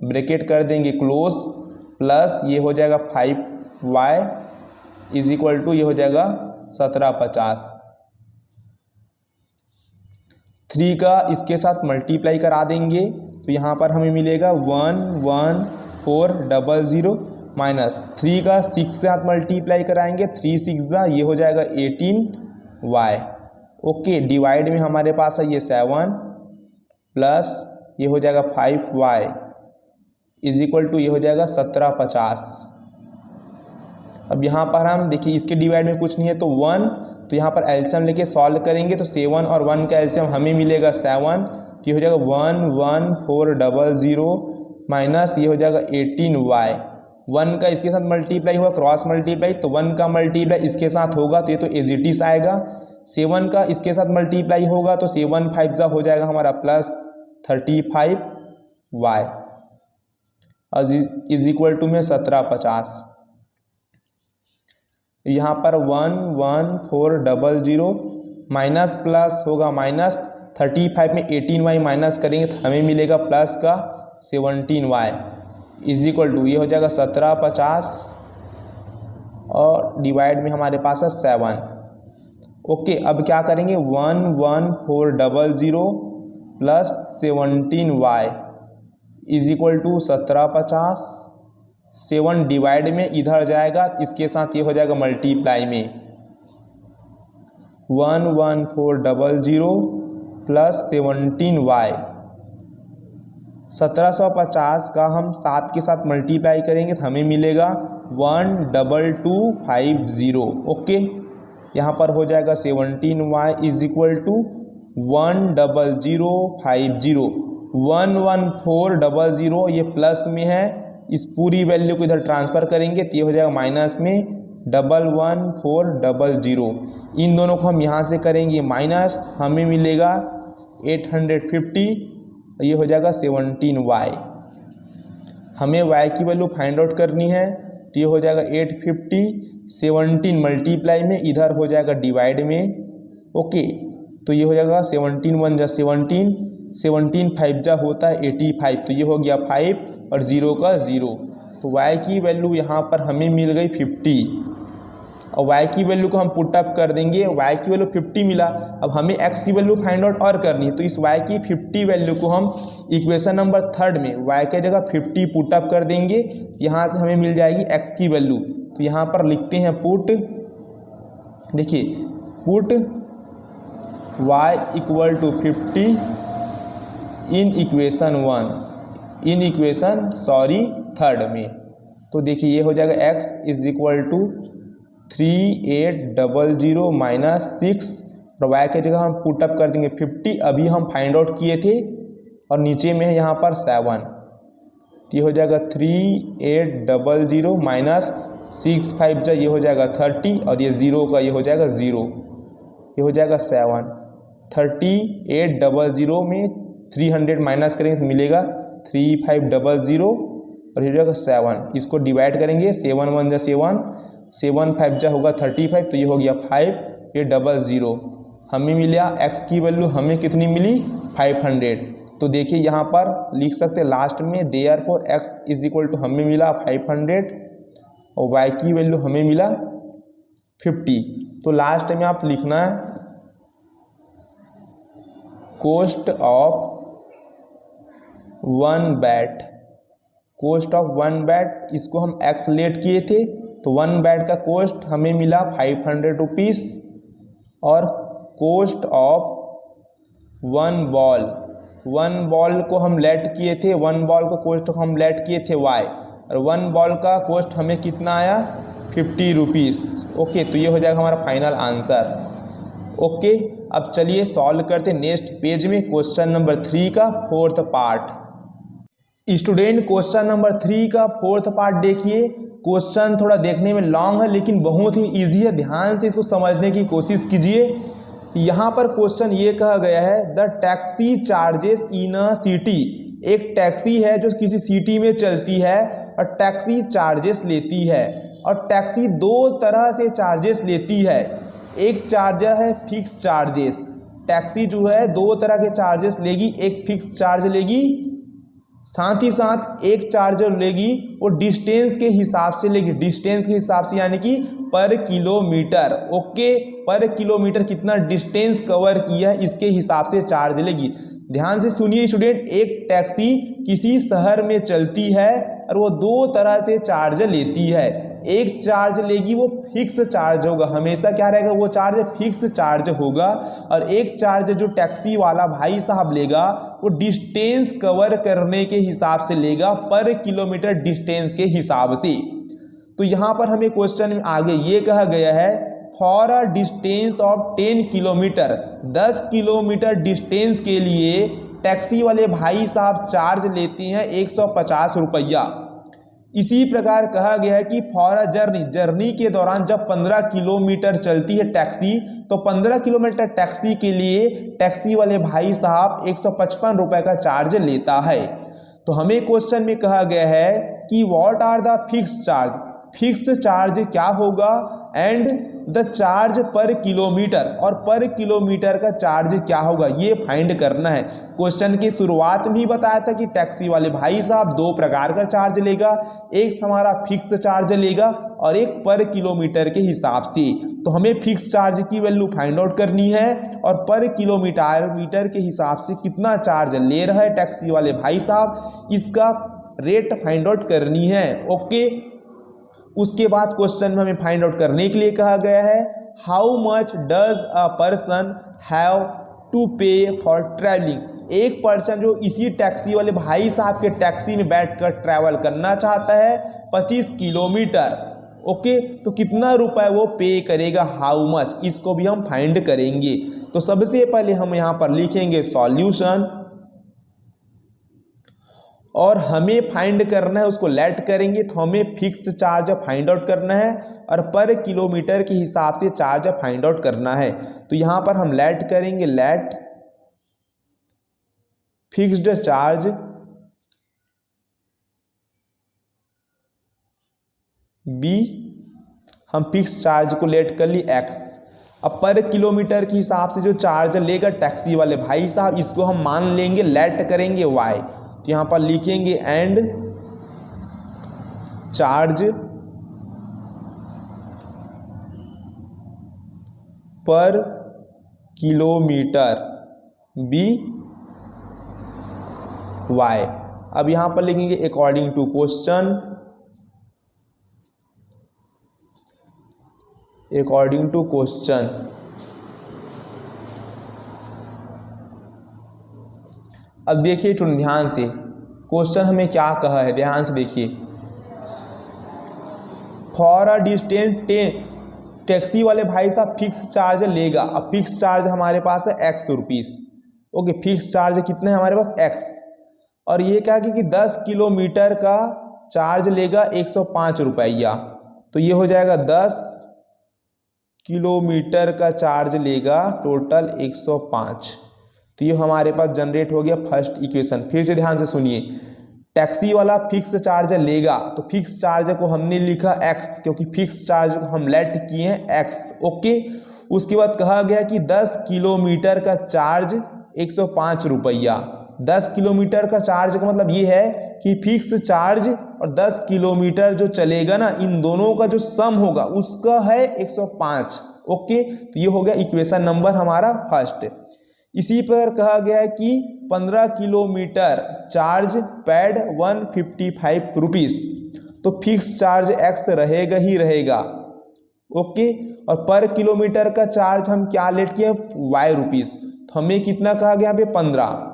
ब्रैकेट कर देंगे क्लोज, प्लस ये हो जाएगा 5y इज इक्वल टू ये हो जाएगा 1750। 3 का इसके साथ मल्टीप्लाई करा देंगे, तो यहाँ पर हमें मिलेगा 11400 माइनस 3 का 6 से साथ मल्टीप्लाई कराएंगे, 3 6 का ये हो जाएगा 18y, ओके। डिवाइड में हमारे पास है ये 7 प्लस ये हो जाएगा 5y इज इक्वल टू ये हो जाएगा 1750। अब यहाँ पर हम देखिए इसके डिवाइड में कुछ नहीं है तो 1, तो यहाँ पर एलसीएम लेके सॉल्व करेंगे, तो 7 और 1 का एलसीएम हमें मिलेगा 7, तो ये हो जाएगा 11400 माइनस ये हो जाएगा 18y 1 का इसके साथ मल्टीप्लाई हुआ, क्रॉस मल्टीप्लाई, तो 1 का मल्टीप्लाई इसके साथ होगा तो ये तो एज इट इज आएगा। 7 का इसके साथ मल्टीप्लाई होगा तो 7 5 जा हो जाएगा हमारा plus 35y is equal to में 1750। यहाँ पर 11400 माइनस प्लस होगा माइनस 35 में 18y माइनस करेंगे तो हमें मिलेगा प्लस का 17y इज इक्वल टू ये हो जाएगा 1750 और डिवाइड में हमारे पास है 7। ओके, अब क्या करेंगे 11400 plus 17y is equal to 1750। 7 divide में इधर जाएगा, इसके साथ ये हो जाएगा मल्टीप्लाई में 11400 प्लस 17y। 1750 का हम 7 के साथ मल्टीप्लाई करेंगे तो हमें मिलेगा 12250। ओके, यहाँ पर हो जाएगा 17y इज इक्वल टू 10050। 11400 ये प्लस में है, इस पूरी वैल्यू को इधर ट्रांसफ़र करेंगे तो ये हो जाएगा माइनस में 11400। इन दोनों को हम यहाँ से करेंगे माइनस, हमें मिलेगा 850, ये हो जाएगा 17y। हमें y की वैल्यू फाइंड आउट करनी है तो ये हो जाएगा 850, 17 मल्टीप्लाई में इधर हो जाएगा डिवाइड में। ओके, तो ये हो जाएगा 17 1 जा 17, 17 5 जा होता है 85, तो ये हो गया 5 और 0 का 0, तो y की वैल्यू यहाँ पर हमें मिल गई 50 और y की वैल्यू को हम पुट अप कर देंगे। y की वैल्यू 50 मिला, अब हमें x की वैल्यू फाइंड आउट और करनी है तो इस y की 50 वैल्यू को हम इक्वेशन नंबर 3 में y के जगह 50 पुट अप कर देंगे, यहाँ से हमें मिल जाएगी x की वैल्यू। तो यहाँ पर लिखते हैं पुट, देखिए put y equal to 50 in equation 3 में। तो देखिए ये हो जाएगा x is equal to 3800 minus 6 और y के जगह हम पुट अप कर देंगे 50, अभी हम फाइंड आउट किए थे, और नीचे में है यहाँ पर 7, तो ये हो जाएगा 3800 माइनस 6 5 जा ये हो जाएगा 30 और ये 0 का ये हो जाएगा 0, ये हो जाएगा 7। 3800 में 300 माइनस करेंगे तो मिलेगा 3500 और ये हो जाएगा 7। इसको डिवाइड करेंगे, 7 1 जा 7, 7 5 जा होगा 35, तो ये हो गया 5, ये 00। हमें मिला x की वैल्यू हमें कितनी मिली 500। तो देखिए यहाँ पर लिख सकते हैं लास्ट में therefore x is equal to हमें मिला 500 और y की वैल्यू हमें मिला 50। तो लास्ट में आप लिखना है cost of 1 bat. Cost of 1 bat, इसको हम x लेट किए थे तो 1 बैट का कॉस्ट हमें मिला 500 रुपीज़, और कॉस्ट ऑफ 1 बॉल, 1 बॉल को हम लेट किए थे, 1 बॉल का कॉस्ट हम लेट किए थे y, और 1 बॉल का कॉस्ट हमें कितना आया 50 रुपीज़। ओके, तो ये हो जाएगा हमारा फाइनल आंसर। ओके, अब चलिए सॉल्व करते नेक्स्ट पेज में क्वेश्चन नंबर 3 का 4th part. Student question number 3 का 4th पार्ट देखिए। क्वेश्चन थोड़ा देखने में लॉन्ग है लेकिन बहुत ही इजी है, ध्यान से इसको समझने की कोशिश कीजिए। यहाँ पर क्वेश्चन ये कहा गया है the taxi charges in a city. एक टैक्सी है जो किसी सिटी में चलती है और टैक्सी चार्जेस लेती है, और टैक्सी 2 तरह से चार्जेस लेती है। एक चार्जर है फिक्स चार्जेस, टैक्सी जो है 2 तरह के चार्जेस लेगी, एक फिक्स चार्ज लेगी, साथ ही साथ एक चार्जर लेगी वो डिस्टेंस के हिसाब से लेगी, डिस्टेंस के हिसाब से यानी कि पर किलोमीटर। ओके, पर किलोमीटर कितना डिस्टेंस कवर किया है इसके हिसाब से चार्ज लेगी। ध्यान से सुनिए स्टूडेंट, एक टैक्सी किसी शहर में चलती है और वो 2 तरह से चार्ज लेती है। एक चार्ज लेगी वो फिक्स चार्ज होगा, हमेशा क्या रहेगा वो चार्ज फिक्स चार्ज होगा, और एक चार्ज जो टैक्सी वाला भाई साहब लेगा वो डिस्टेंस कवर करने के हिसाब से लेगा, पर किलोमीटर डिस्टेंस के हिसाब से। तो यहाँ पर हमें क्वेश्चन में आगे ये कहा गया है for a distance of 10 kilometre, 10 kilometre distance के लिए टैक्सी वाले भाई साहब चार्ज लेते हैं 150 रुपया। इसी प्रकार कहा गया है कि फॉर अ जर्नी के दौरान जब 15 किलोमीटर चलती है टैक्सी, तो 15 किलोमीटर टैक्सी के लिए टैक्सी वाले भाई साहब 155 रुपए का चार्ज लेता है। तो हमें क्वेश्चन में कहा गया है कि what are the fix charge क्या होगा and the charge per kilometre, और पर किलोमीटर का चार्ज क्या होगा ये फाइंड करना है। क्वेश्चन की शुरुआत में ही बताया था कि टैक्सी वाले भाई साहब दो प्रकार का चार्ज लेगा, एक हमारा फिक्स चार्ज लेगा और एक पर किलोमीटर के हिसाब से। तो हमें फिक्स चार्ज की वैल्यू फाइंड आउट करनी है और पर किलोमीटर के हिसाब से कितना चार्ज ले रहा है टैक्सी वाले भाई साहब, इसका रेट फाइंड आउट करनी है। ओके, उसके बाद क्वेश्चन में हमें फाइंड आउट करने के लिए कहा गया है how much does a person have to pay for travelling. एक पर्सन जो इसी टैक्सी वाले भाई साहब के टैक्सी में बैठकर ट्रैवल करना चाहता है 25 किलोमीटर। ओके, तो कितना रुपए वो पे करेगा, हाउ मच, इसको भी हम फाइंड करेंगे। तो सबसे पहले हम यहाँ पर लिखेंगे सॉल्यूशन और हमें फाइंड करना है, उसको लेट करेंगे तो हमें फिक्स चार्ज फाइंड आउट करना है और पर किलोमीटर के हिसाब से चार्ज फाइंड आउट करना है। तो यहाँ पर हम लेट करेंगे, लेट फिक्स्ड चार्ज बी, हम फिक्स चार्ज को लेट कर ली एक्स। अब पर किलोमीटर के हिसाब से जो चार्ज लेगा टैक्सी वाले भाई साहब, इसको हम मान लेंगे, लेट करेंगे वाई। तो यहाँ पर लिखेंगे and charge per kilometre be y. अब यहाँ पर लिखेंगे according to question, according to question. अब देखिए ध्यान से, क्वेश्चन हमें क्या कहा है, ध्यान से देखिए। फॉर अ डिस्टेंस 10, टैक्सी वाले भाई साहब फिक्स चार्ज लेगा। अब फिक्स चार्ज हमारे पास है x rupees. Okay, fix charge कितने हैं हमारे पास, एक्स। और ये क्या कि 10 किलोमीटर का चार्ज लेगा 105 रुपया। तो ये हो जाएगा 10 किलोमीटर का चार्ज लेगा टोटल 105। तो ये हमारे पास जनरेट हो गया फर्स्ट इक्वेशन। फिर से ध्यान से सुनिए, टैक्सी वाला फिक्स चार्ज लेगा तो फिक्स चार्ज को हमने लिखा एक्स, क्योंकि फिक्स चार्ज को हम लेट किए हैं एक्स। ओके, उसके बाद कहा गया कि 10 किलोमीटर का चार्ज 105 रुपया। 10 किलोमीटर का चार्ज का मतलब ये है कि फिक्स चार्ज और 10 किलोमीटर जो चलेगा ना, इन दोनों का जो सम होगा उसका है 105। ओके, तो ये हो गया इक्वेशन नंबर हमारा फर्स्ट। इसी पर कहा गया है कि 15 किलोमीटर चार्ज पेड 155 रुपीस। तो फिक्स चार्ज एक्स रहेगा ही रहेगा। ओके, और पर किलोमीटर का चार्ज हम क्या लेट किए, वाई रुपीस। तो हमें कितना कहा गया यहाँ पे 15,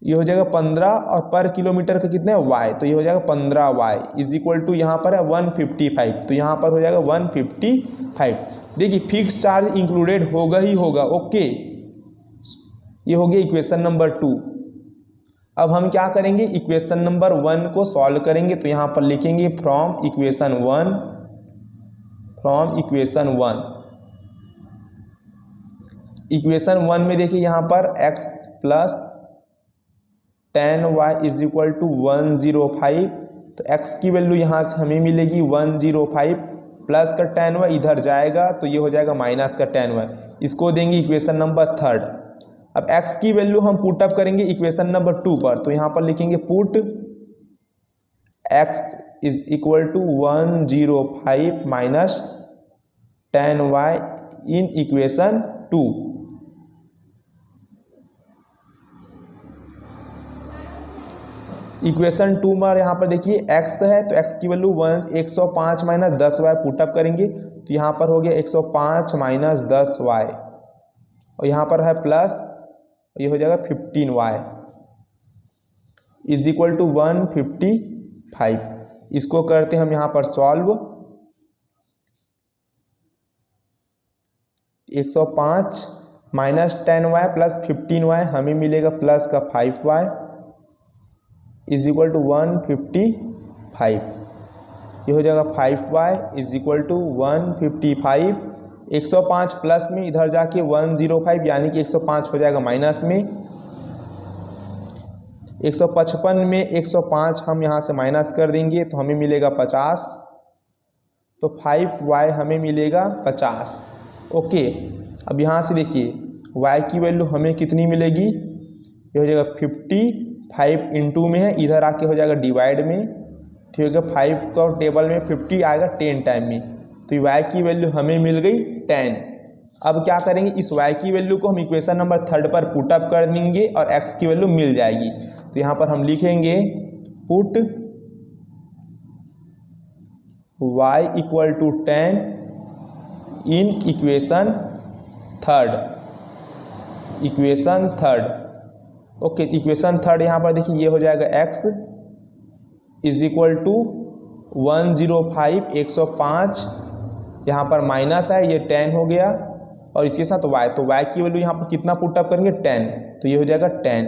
ये हो जाएगा 15 और पर किलोमीटर का कितना है वाई, तो ये हो जाएगा 15 वाई इज इक्वल टू यहाँ पर है 155। तो यहाँ पर हो जाएगा 155। देखिए फिक्स चार्ज इंक्लूडेड होगा ही होगा। ओके, ये हो गया इक्वेशन नंबर 2। अब हम क्या करेंगे, इक्वेशन नंबर 1 को सॉल्व करेंगे। तो यहाँ पर लिखेंगे फ्रॉम इक्वेशन 1, इक्वेशन 1 में देखिए यहाँ पर x plus 10y is equal to 105। तो x की वैल्यू यहाँ से हमें मिलेगी 105 प्लस का 10y इधर जाएगा तो ये हो जाएगा माइनस का 10y। इसको देंगे इक्वेशन नंबर 3। अब x की वैल्यू हम पुट अप करेंगे इक्वेशन नंबर 2 पर। तो यहाँ पर लिखेंगे put x is equal to 105 minus 10y in equation 2। Equation 2 में यहाँ पर देखिए x है तो x की वैल्यू 105 माइनस 10y पुटअप करेंगे। तो यहाँ पर हो गया 105 माइनस 10y और यहाँ पर है प्लस, ये हो जाएगा 15y इज इक्वल टू 155। इसको करते हम यहाँ पर solve. 105 minus 10y plus 15y हमें मिलेगा प्लस का 5y इज इक्वल टू 155। ये हो जाएगा 5y is equal to 155। 105 plus में इधर जाके 105 यानी कि 105 हो जाएगा माइनस में। 155 में 105 हम यहाँ से माइनस कर देंगे तो हमें मिलेगा 50। तो 5y हमें मिलेगा 50। ओके, अब यहाँ से देखिए y की वैल्यू हमें कितनी मिलेगी, ये हो जाएगा 50। 5 इंटू में है, इधर आके हो जाएगा डिवाइड में, ठीक है। 5 का टेबल में 50 आएगा 10 टाइम में, तो y की वैल्यू हमें मिल गई 10। अब क्या करेंगे, इस y की वैल्यू को हम इक्वेशन नंबर 3 पर पुटअप कर देंगे और x की वैल्यू मिल जाएगी। तो यहाँ पर हम लिखेंगे put y equal to 10 in equation third. Okay, equation third यहाँ पर देखिए ये हो जाएगा x इज इक्वल टू 105 105, यहाँ पर माइनस है ये 10 हो गया और इसके साथ y, तो y की वैल्यू यहाँ पर कितना पुटअप करेंगे 10, तो ये हो जाएगा 10।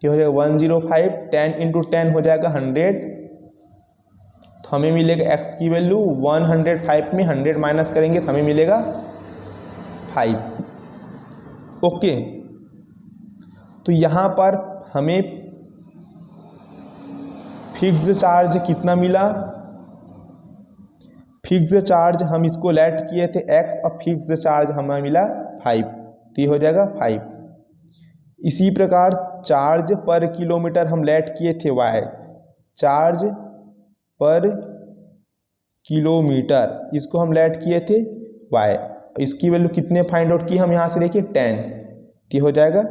ये हो जाएगा 105, 10 इंटू 10 हो जाएगा 100। तो हमें मिलेगा x की वैल्यू 105 में 100 माइनस करेंगे तो हमें मिलेगा 5। ओके, तो यहाँ पर हमें फिक्स्ड चार्ज कितना मिला, फिक्स्ड चार्ज हम इसको लेट किए थे x और फिक्स्ड चार्ज हमें मिला 5, तो ये हो जाएगा 5। इसी प्रकार चार्ज पर किलोमीटर हम लेट किए थे y, चार्ज पर किलोमीटर इसको हम लेट किए थे y, इसकी वैल्यू कितने फाइंड आउट की हम यहाँ से देखिए 10, ये हो जाएगा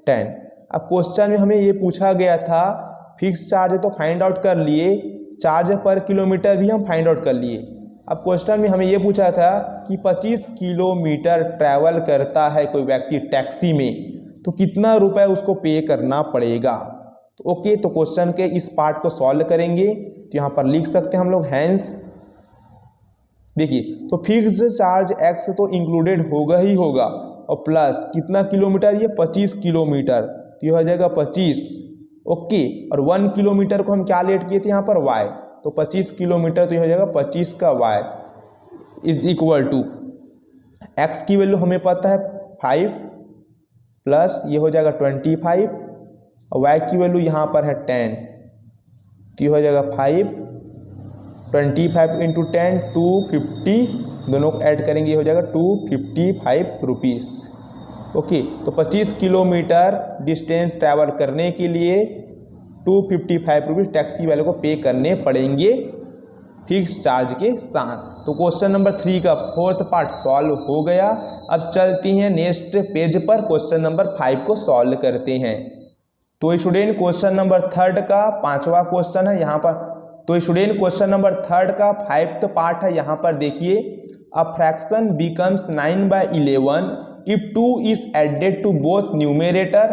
10। अब क्वेश्चन में हमें ये पूछा गया था फिक्स चार्ज तो फाइंड आउट कर लिए, चार्ज पर किलोमीटर भी हम फाइंड आउट कर लिए। अब क्वेश्चन में हमें ये पूछा था कि 25 किलोमीटर ट्रैवल करता है कोई व्यक्ति टैक्सी में, तो कितना रुपए उसको पे करना पड़ेगा। तो ओके, तो क्वेश्चन के इस पार्ट को सॉल्व करेंगे तो यहाँ पर लिख सकते हैं हम लोग हैंस। देखिए, तो फिक्स्ड चार्ज x तो इंक्लूडेड होगा ही होगा और प्लस कितना किलोमीटर, ये 25 किलोमीटर, तो ये हो जाएगा 25। ओके, और 1 किलोमीटर को हम क्या लेट किए थे यहाँ पर y, तो 25 किलोमीटर, तो ये हो जाएगा 25 का y is equal to x की वैल्यू हमें पता है 5 प्लस ये हो जाएगा 25 और y की वैल्यू यहाँ पर है 10, तो ये हो जाएगा 5, 25 इंटू 10 250, दोनों को ऐड करेंगे ये हो जाएगा 255 रुपीज़। ओके, तो 25 किलोमीटर डिस्टेंस ट्रैवल करने के लिए 255 रुपीज़ टैक्सी वाले को पे करने पड़ेंगे फिक्स चार्ज के साथ। तो क्वेश्चन नंबर 3 का 4th पार्ट सॉल्व हो गया। अब चलती हैं नेक्स्ट पेज पर, क्वेश्चन नंबर 5 को सॉल्व करते हैं। तो स्टूडेंट क्वेश्चन नंबर 3 का 5वां क्वेश्चन है यहाँ पर। तो स्टूडेंट क्वेश्चन नंबर 3 का 5th पार्ट है यहाँ पर। देखिए, a fraction becomes 9/11 if 2 is added to both numerator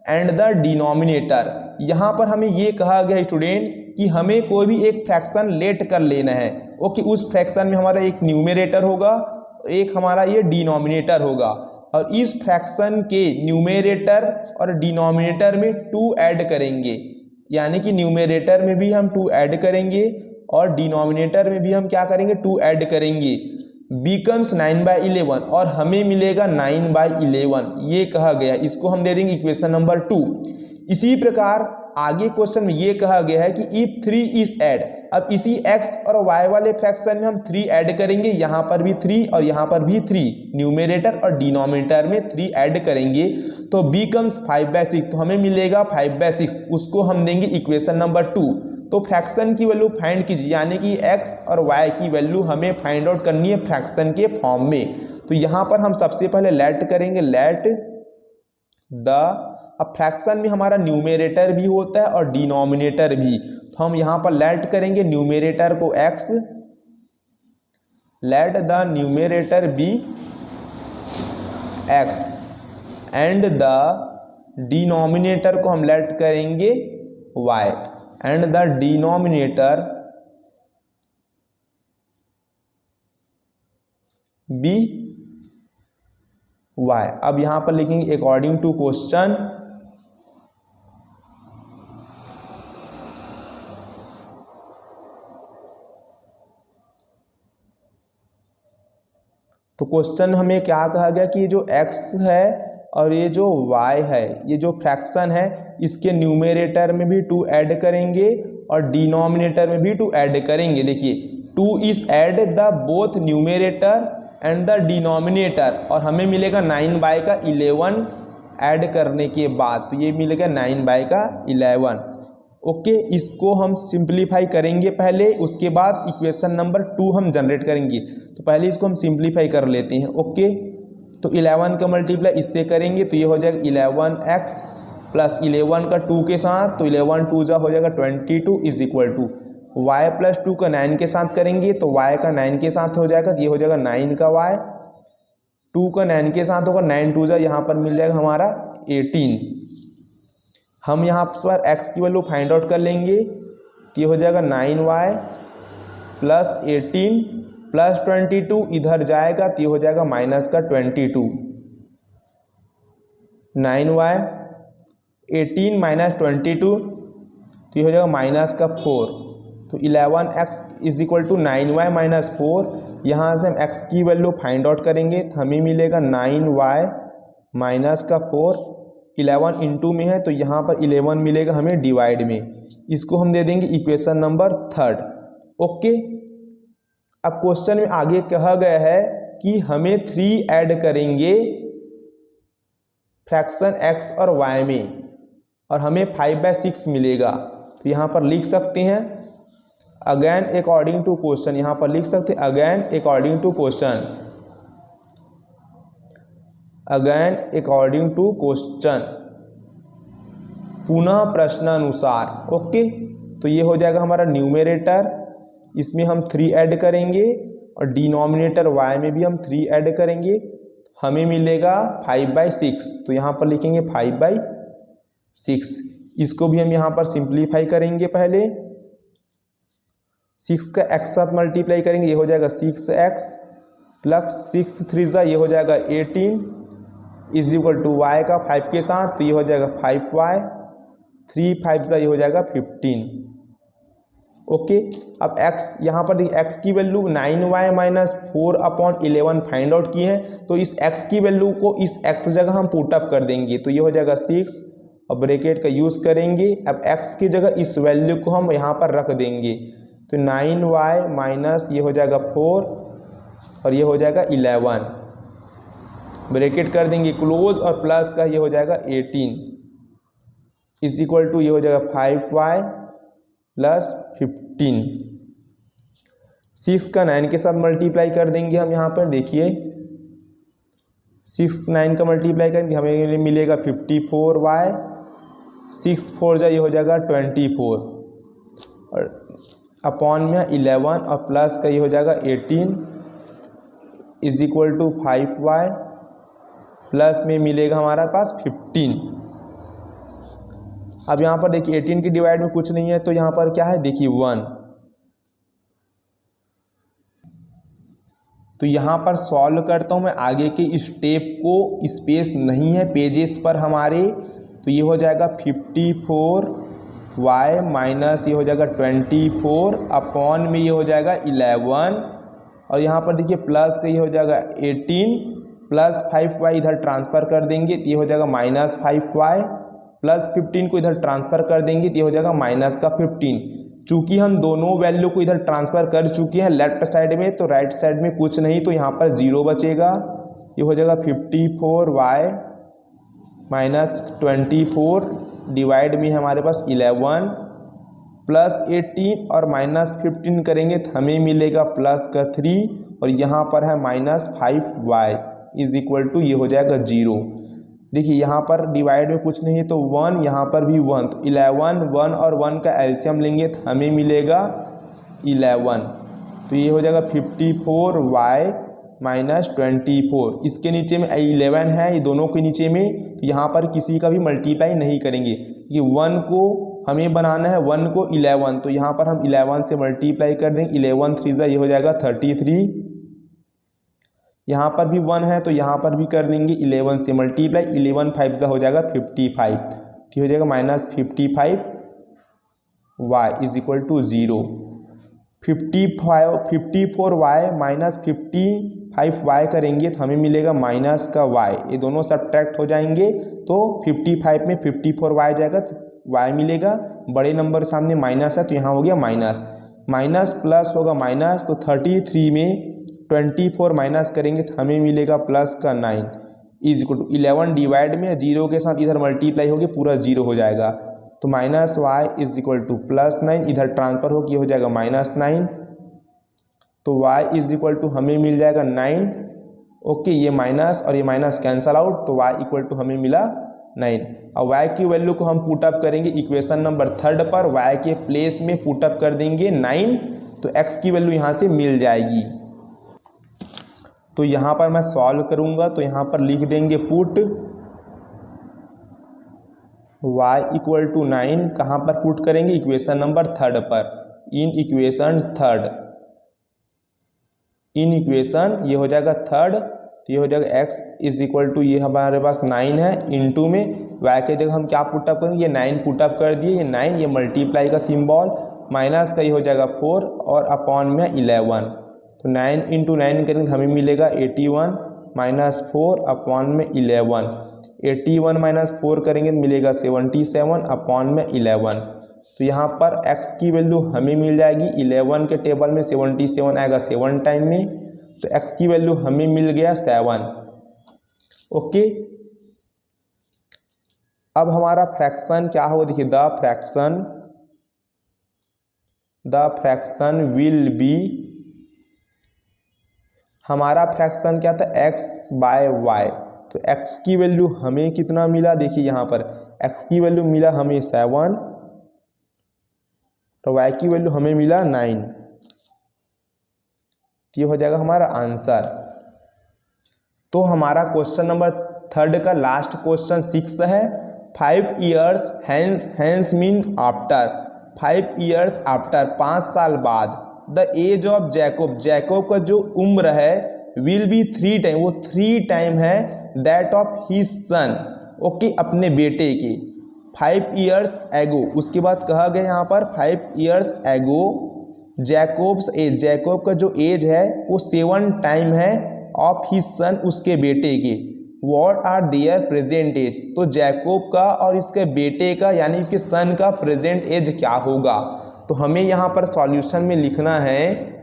and the denominator. यहाँ पर हमें ये कहा गया स्टूडेंट कि हमें कोई भी एक फ्रैक्शन लेट कर लेना है। ओके, उस फ्रैक्शन में हमारा एक न्यूमरेटर होगा, एक हमारा ये डिनोमिनेटर होगा, और इस फ्रैक्शन के न्यूमरेटर और डिनोमिनेटर में 2 ऐड करेंगे, यानी कि न्यूमरेटर में भी हम 2 ऐड करेंगे और डिनोमिनेटर में भी हम क्या करेंगे 2 ऐड करेंगे। बिकम्स 9/11 और हमें मिलेगा 9/11, ये कहा गया। इसको हम दे देंगे इक्वेशन नंबर 2। इसी प्रकार आगे क्वेश्चन में ये कहा गया है कि इफ 3 इज ऐड, अब इसी x और y वाले फ्रैक्शन में हम 3 ऐड करेंगे, यहाँ पर भी 3 और यहाँ पर भी 3, न्यूमरेटर और डिनोमिनेटर में 3 ऐड करेंगे तो बिकम्स 5/6, तो हमें मिलेगा 5/6, उसको हम देंगे इक्वेशन नंबर 2। तो फ्रैक्शन की वैल्यू फाइंड कीजिए, यानी कि x और y की वैल्यू हमें फाइंड आउट करनी है फ्रैक्शन के फॉर्म में। तो यहाँ पर हम सबसे पहले लेट करेंगे, लेट द, अब फ्रैक्शन में हमारा न्यूमरेटर भी होता है और डिनोमिनेटर भी, तो हम यहाँ पर लेट करेंगे न्यूमरेटर को x, let the numerator be x and the denominator को हम लेट करेंगे y and the denominator be y। अब यहां पर लिखेंगे अकॉर्डिंग टू क्वेश्चन, तो क्वेश्चन हमें क्या कहा गया कि ये जो x है और ये जो y है, ये जो फ्रैक्शन है, इसके न्यूमरेटर में भी 2 ऐड करेंगे और डिनोमिनेटर में भी 2 ऐड करेंगे। देखिए 2 is add the both numerator and the denominator, और हमें मिलेगा 9 का 11 ऐड करने के बाद, तो ये मिलेगा 9 का 11। ओके, इसको हम सिंप्लीफाई करेंगे पहले, उसके बाद इक्वेशन नंबर 2 हम जनरेट करेंगे। तो पहले इसको हम सिंप्लीफाई कर लेते हैं। ओके, तो 11 का मल्टीप्लाई इससे करेंगे तो ये हो जाएगा 11x प्लस 11 का 2 के साथ, तो 11 2 जा हो जाएगा 22 is equal to y plus 2 का 9 के साथ करेंगे तो y का 9 के साथ हो जाएगा, तो ये हो जाएगा 9 का y, 2 का 9 के साथ होगा, 9 2 जा यहाँ पर मिल जाएगा हमारा 18। हम यहाँ पर x की वैल्यू फाइंड आउट कर लेंगे, तो ये हो जाएगा 9y प्लस 18 प्लस 22, इधर जाएगा तो ये हो जाएगा माइनस का 22। 9y 18 माइनस 22, तो ये हो जाएगा माइनस का 4। तो 11x is equal to 9y minus 4। यहाँ से हम x की वैल्यू फाइंड आउट करेंगे तो हमें मिलेगा 9y माइनस का 4। 11 इंटू में है तो यहाँ पर 11 मिलेगा हमें डिवाइड में, इसको हम दे देंगे इक्वेशन नंबर 3। ओके, अब क्वेश्चन में आगे कहा गया है कि हमें 3 ऐड करेंगे फ्रैक्शन x और y में और हमें 5/6 मिलेगा। तो यहाँ पर लिख सकते हैं अगेन अकॉर्डिंग टू क्वेश्चन, यहाँ पर लिख सकते हैं again according to question, again according to question, पुनः प्रश्नानुसार। ओके, तो ये हो जाएगा हमारा न्यूमरेटर, इसमें हम 3 ऐड करेंगे और डिनोमिनेटर y में भी हम 3 ऐड करेंगे, हमें मिलेगा 5/6। तो यहाँ पर लिखेंगे 5/6। इसको भी हम यहाँ पर सिंप्लीफाई करेंगे, पहले 6 का x साथ मल्टीप्लाई करेंगे, ये हो जाएगा 6x प्लस 6 3 जा ये हो जाएगा 18 इज इक्वल टू y का 5 के साथ, तो ये हो जाएगा 5y, 3 5 जा ये हो जाएगा 15। ओके, अब x यहाँ पर देखिए x की value 9y minus 4/11 find out की है, तो इस x की वैल्यू को इस x जगह हम पुट अप कर देंगे, तो ये हो जाएगा 6 और ब्रैकेट का यूज़ करेंगे। अब x की जगह इस वैल्यू को हम यहाँ पर रख देंगे, तो 9y माइनस ये हो जाएगा 4 और ये हो जाएगा 11, ब्रैकेट कर देंगे क्लोज और प्लस का ये हो जाएगा 18 इज इक्वल टू ये हो जाएगा 5y प्लस 15। 6 का 9 के साथ मल्टीप्लाई कर देंगे हम यहाँ पर, देखिए 6 9 का मल्टीप्लाई करेंगे हमें मिलेगा 54y, 6 4 जा ये हो जाएगा 24 और अपॉन में 11 और प्लस का ये हो जाएगा 18 is equal to 5y plus में मिलेगा हमारा पास 15। अब यहाँ पर देखिए 18 की डिवाइड में कुछ नहीं है, तो यहाँ पर क्या है देखिए 1। तो यहाँ पर सॉल्व करता हूँ मैं, आगे के स्टेप को स्पेस नहीं है पेजेस पर हमारे, तो ये हो जाएगा 54y माइनस ये हो जाएगा 24 अपॉन में ये हो जाएगा 11 और यहाँ पर देखिए प्लस का ये हो जाएगा 18 प्लस 5y इधर ट्रांसफ़र कर देंगे, तो ये हो जाएगा माइनस 5y प्लस 15 को इधर ट्रांसफ़र कर देंगे, तो ये हो जाएगा माइनस का 15। चूँकि हम दोनों वैल्यू को इधर ट्रांसफ़र कर चुके हैं लेफ्ट साइड में, तो राइट साइड में कुछ नहीं, तो यहाँ पर 0 बचेगा। ये हो जाएगा 54y माइनस 24 डिवाइड में हमारे पास 11 प्लस 18 और माइनस 15 करेंगे तो हमें मिलेगा प्लस का 3 और यहाँ पर है minus 5y is equal to ये हो जाएगा 0। देखिए यहाँ पर डिवाइड में कुछ नहीं है तो 1, यहाँ पर भी 1, तो 11 1 और 1 का एलसीएम लेंगे तो हमें मिलेगा 11, तो ये हो जाएगा 54y माइनस 24। इसके नीचे में 11 है, ये दोनों के नीचे में, तो यहाँ पर किसी का भी मल्टीप्लाई नहीं करेंगे कि 1 को हमें बनाना है 1 को 11, तो यहाँ पर हम 11 से मल्टीप्लाई कर देंगे, 11 3 ये हो जाएगा 33। यहाँ पर भी 1 है तो यहाँ पर भी कर देंगे 11 से मल्टीप्लाई, 11 5 हो जाएगा 55, तो हो जाएगा minus 55y is equal to 0। 54y minus 55y करेंगे तो हमें मिलेगा माइनस का y, ये दोनों सब्ट्रैक्ट हो जाएंगे तो 55 में 54y जाएगा तो y मिलेगा। बड़े नंबर सामने माइनस है तो यहाँ हो गया माइनस, माइनस प्लस होगा माइनस, तो 33 में 24 माइनस करेंगे तो हमें मिलेगा प्लस का 9 इज इक्वल टू 11 डिवाइड में 0 के साथ इधर मल्टीप्लाई होगी पूरा 0 हो जाएगा, तो minus y is equal to plus 9, इधर ट्रांसफर हो कि हो जाएगा माइनस 9, तो y इज इक्वल टू हमें मिल जाएगा 9। ओके, ये माइनस और ये माइनस कैंसल आउट, तो y इक्वल टू हमें मिला 9। और y की वैल्यू को हम पुटअप करेंगे इक्वेशन नंबर 3 पर, y के प्लेस में पुटअप कर देंगे 9, तो x की वैल्यू यहाँ से मिल जाएगी। तो यहाँ पर मैं सॉल्व करूँगा तो यहाँ पर लिख देंगे पुट y इक्वल टू 9, कहाँ पर पुट करेंगे इक्वेशन नंबर 3 पर, इन इक्वेशन 3, इन इक्वेशन ये हो जाएगा 3, तो ये हो जाएगा x इज इक्वल टू ये हमारे पास 9 है, इनटू में y के जगह हम क्या पुटअप करेंगे, ये 9 पुटअप कर दिए, ये 9 ये मल्टीप्लाई का सिंबल, माइनस का ये हो जाएगा 4 और अपॉन में 11, तो 9 इंटू 9 करेंगे तो हमें मिलेगा 81 माइनस 4 अपॉन में 11, 81 माइनस 4 करेंगे तो मिलेगा 77 अपॉन में 11, तो यहाँ पर x की वैल्यू हमें मिल जाएगी 11 के टेबल में 77 आएगा 7 टाइम में, तो x की वैल्यू हमें मिल गया 7। ओके, अब हमारा फ्रैक्शन क्या होगा, देखिए द फ्रैक्शन विल बी, हमारा फ्रैक्शन क्या था x बाय y, तो x की वैल्यू हमें कितना मिला, देखिए यहाँ पर x की वैल्यू मिला हमें 7 तो y की वैल्यू हमें मिला 9, ये हो जाएगा हमारा आंसर। तो हमारा क्वेश्चन नंबर 3 का लास्ट क्वेश्चन 6 है, 5 years hence mean after, 5 years after 5 साल बाद, the age of Jacob, Jacob का जो उम्र है विल बी 3 टाइम, वो 3 टाइम है that of his sun, okay अपने बेटे की, 5 years एगो, उसके बाद कहा गया यहाँ पर 5 years एगो जैकोब्स एज, जैकोब का जो एज है वो 7 टाइम है ऑफ हिज सन, उसके बेटे के, what are their present age, तो जैकोब का और इसके बेटे का यानी इसके सन का प्रेजेंट एज क्या होगा, तो हमें यहाँ पर सॉल्यूशन में लिखना है,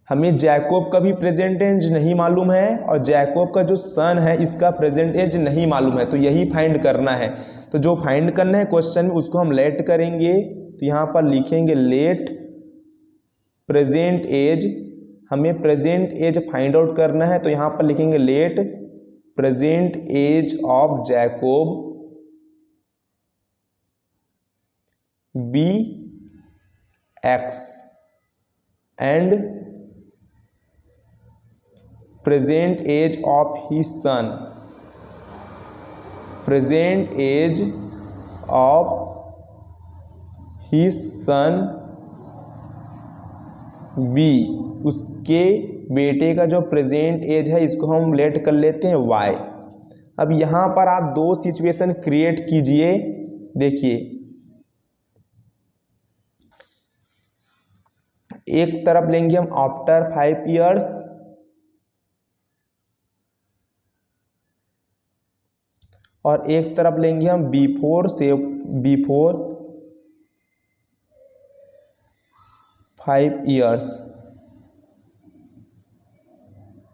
हमें जैकोब का भी प्रेजेंट एज नहीं मालूम है और जैकोब का जो सन है इसका प्रेजेंट एज नहीं मालूम है, तो यही फाइंड करना है, तो जो फाइंड करना है क्वेश्चन में उसको हम लेट करेंगे, तो यहाँ पर लिखेंगे लेट प्रेजेंट एज, हमें प्रेजेंट एज फाइंड आउट करना है, तो यहाँ पर लिखेंगे let present age of Jacob be x and present age of his son, present age of his son be, उसके बेटे का जो प्रेजेंट एज है इसको हम लेट कर लेते हैं y। अब यहाँ पर आप दो सिचुएशन क्रिएट कीजिए, देखिए एक तरफ लेंगे हम आफ्टर 5 years और एक तरफ लेंगे हम बिफोर 5 years।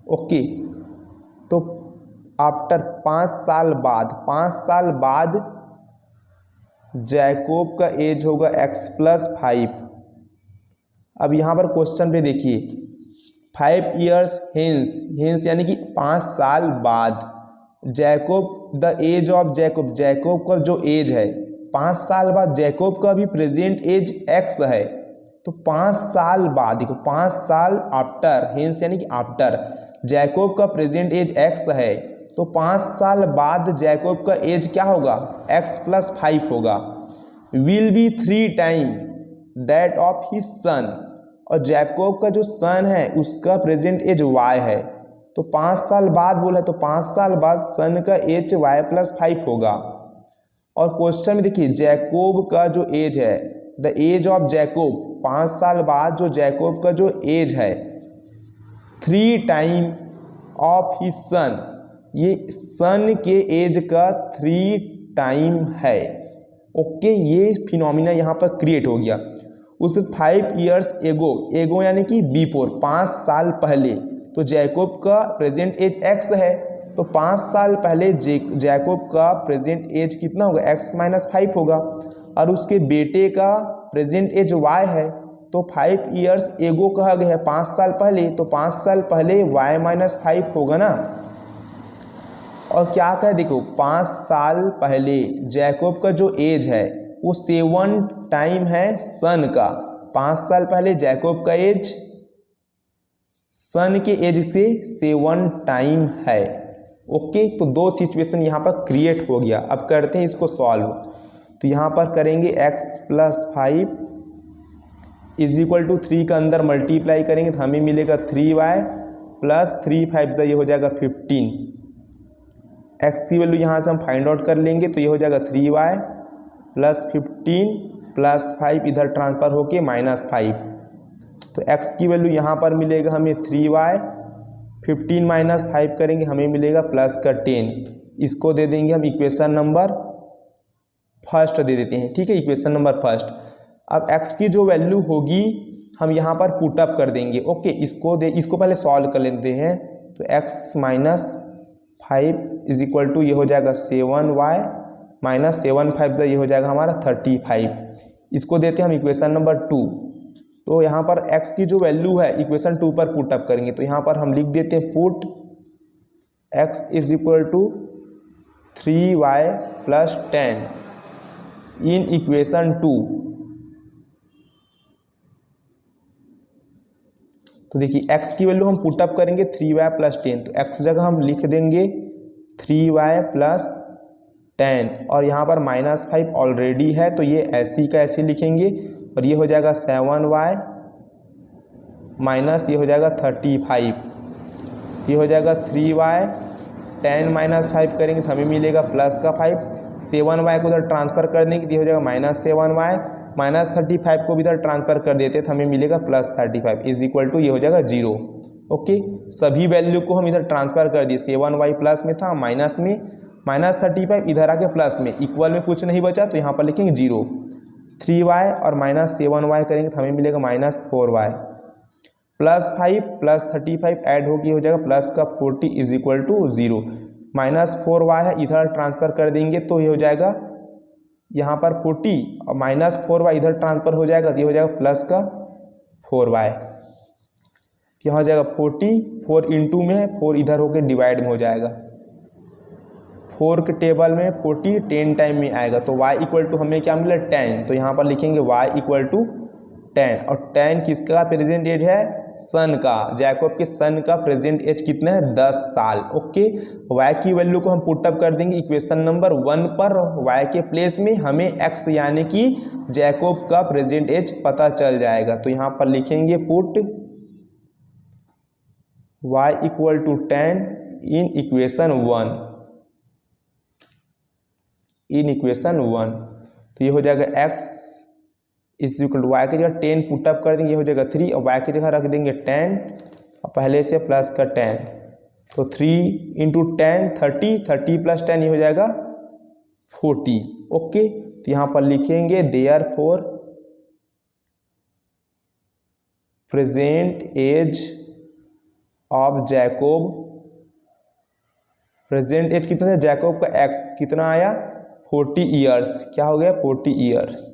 ओके, तो आफ्टर 5 साल बाद, 5 साल बाद जैकोब का एज होगा x प्लस 5। अब यहाँ पर क्वेश्चन पे देखिए 5 years हेंस यानी कि 5 साल बाद, Jacob the age of Jacob, Jacob का जो एज है 5 साल बाद, जैकोब का भी प्रेजेंट एज x है, तो 5 साल बाद देखो 5 साल आफ्टर, हेंस यानी कि आफ्टर जैकोब का प्रेजेंट एज x है, तो 5 साल बाद जैकोब का एज क्या होगा x प्लस 5 होगा, will be 3 time that of his son, और जैकोब का जो सन है उसका प्रेजेंट एज y है, तो 5 साल बाद बोला है तो 5 साल बाद सन का एज y प्लस 5 होगा। और क्वेश्चन में देखिए जैकोब का जो एज है द एज ऑफ जैकोब, 5 साल बाद जो जैकोब का जो एज है 3 टाइम ऑफ हिज सन, ये सन के एज का 3 टाइम है। ओके, ये फिनोमिना यहाँ पर क्रिएट हो गया। उसके 5 ईयर्स एगो, एगो यानी कि बिफोर, 5 साल पहले, तो जैकोब का प्रेजेंट एज x है, तो 5 साल पहले जैकोब का प्रेजेंट एज कितना होगा, x माइनस 5 होगा। और उसके बेटे का प्रेजेंट एज y है, तो 5 ईयर्स एगो कहा गया है, 5 साल पहले, तो 5 साल पहले y माइनस 5 होगा ना। और क्या कहे, देखो 5 साल पहले जैकोब का जो एज है वो 7 टाइम है सन का। 5 साल पहले जैकोब का एज सन के एज से 7 टाइम है। ओके, तो 2 सिचुएशन यहाँ पर क्रिएट हो गया। अब करते हैं इसको सॉल्व। तो यहाँ पर करेंगे x plus 5 is equal to 3 का अंदर मल्टीप्लाई करेंगे तो हमें मिलेगा 3y प्लस 3 5 ये हो जाएगा 15। x की वैल्यू यहाँ से हम फाइंड आउट कर लेंगे तो ये हो जाएगा 3y प्लस 15 प्लस 5 इधर ट्रांसफर होके माइनस 5। तो x की वैल्यू यहाँ पर मिलेगा हमें 3y, 15 माइनस 5 करेंगे हमें मिलेगा प्लस का 10। इसको दे देंगे हम इक्वेशन नंबर फर्स्ट दे देते हैं, ठीक है, इक्वेशन नंबर फर्स्ट। अब x की जो वैल्यू होगी हम यहाँ पर पुटअप कर देंगे। ओके, इसको पहले सॉल्व कर लेते हैं। तो x minus 5 is equal to ये हो जाएगा 7y माइनस 7 5 ये हो जाएगा हमारा 35। इसको देते हैं हम इक्वेशन नंबर 2। तो यहाँ पर x की जो वैल्यू है इक्वेशन 2 पर पुटअप करेंगे। तो यहाँ पर हम लिख देते हैं put x is equal to 3y plus 10 in equation 2। तो देखिए x की वैल्यू हम पुटअप करेंगे 3y प्लस 10, तो x जगह हम लिख देंगे 3y प्लस 10 और यहाँ पर माइनस 5 ऑलरेडी है तो ये ऐसे ही का ऐसे लिखेंगे और ये हो जाएगा 7y माइनस ये हो जाएगा 35। ये हो जाएगा 3y 10 माइनस 5 करेंगे तो हमें मिलेगा प्लस का 5। 7y को उधर ट्रांसफर कर देंगे तो ये हो जाएगा माइनस 7y, माइनस 35 को भी इधर ट्रांसफर कर देते तो हमें मिलेगा प्लस 35 इज इक्वल टू ये हो जाएगा 0। ओके, सभी वैल्यू को हम इधर ट्रांसफर कर दिए। 7y प्लस में था, माइनस में, माइनस 35 इधर आके प्लस में, इक्वल में कुछ नहीं बचा तो यहाँ पर लिखेंगे 0। 3y और माइनस 7y करेंगे तो हमें मिलेगा minus 4y plus 5 plus 35 add होगी हो जाएगा प्लस का 40 is equal to 0। Minus 4y है इधर ट्रांसफर कर देंगे तो ये हो जाएगा यहाँ पर 40 और माइनस 4y इधर ट्रांसफर हो जाएगा तो ये हो जाएगा प्लस का 4y। यहाँ हो जाएगा 40, 4 इंटू में है, 4 इधर होकर डिवाइड में हो जाएगा। 4 के टेबल में 40 10 टाइम में आएगा तो y इक्वल टू हमें क्या मिला 10, तो यहाँ पर लिखेंगे y इक्वल टू 10। और 10 किसका प्रेजेंट एज है, सन का, जैकोब के सन का प्रेजेंट एज कितना है 10 साल। ओके, y की वैल्यू को हम पुटअप कर देंगे इक्वेशन नंबर 1 पर। y के प्लेस में हमें x यानी कि जैकोब का प्रेजेंट एज पता चल जाएगा। तो यहाँ पर लिखेंगे put y equal to 10 in equation 1, in equation 1। तो ये हो जाएगा x is equal to y की जगह 10 पुटअप कर देंगे, ये हो जाएगा 3 और वाई की जगह रख देंगे 10 और पहले से प्लस का 10। तो 3 इंटू 10 30, 30 प्लस 10 ये हो जाएगा 40। ओके, तो यहाँ पर लिखेंगे therefore present age of Jacob, present age कितना है जैकोब का x कितना आया 40 ईयर्स, क्या हो गया 40 ईयर्स।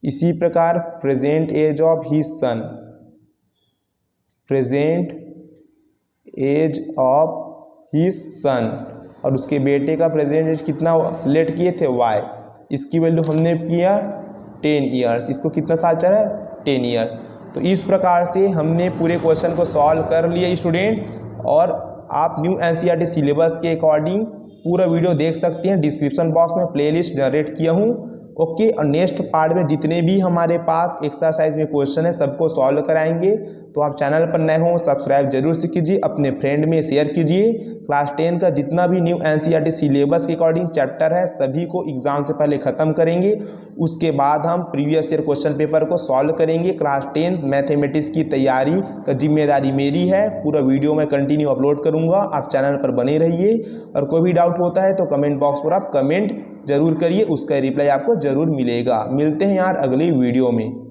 इसी प्रकार present age of his son, present age of his son, और उसके बेटे का प्रेजेंट एज कितना लेट किए थे y, इसकी वैल्यू हमने किया 10 ईयर्स। इसको कितना साल चल रहा है 10 ईयर्स। तो इस प्रकार से हमने पूरे क्वेश्चन को सॉल्व कर लिया स्टूडेंट, और आप न्यू एनसीईआरटी सिलेबस के अकॉर्डिंग पूरा वीडियो देख सकते हैं। डिस्क्रिप्शन बॉक्स में प्लेलिस्ट जनरेट किया हूँ। ओके, और नेक्स्ट पार्ट में जितने भी हमारे पास एक्सरसाइज में क्वेश्चन है सबको सॉल्व कराएंगे। तो आप चैनल पर नए हो सब्सक्राइब जरूर से कीजिए, अपने फ्रेंड में शेयर कीजिए। क्लास 10 का जितना भी न्यू एनसीईआरटी सिलेबस के अकॉर्डिंग चैप्टर है सभी को एग्जाम से पहले ख़त्म करेंगे। उसके बाद हम प्रीवियस ईयर क्वेश्चन पेपर को सॉल्व करेंगे। क्लास 10 मैथमेटिक्स की तैयारी का जिम्मेदारी मेरी है। पूरा वीडियो मैं कंटिन्यू अपलोड करूँगा, आप चैनल पर बने रहिए। और कोई भी डाउट होता है तो कमेंट बॉक्स पर आप कमेंट जरूर करिए, उसका रिप्लाई आपको जरूर मिलेगा। मिलते हैं यार अगली वीडियो में।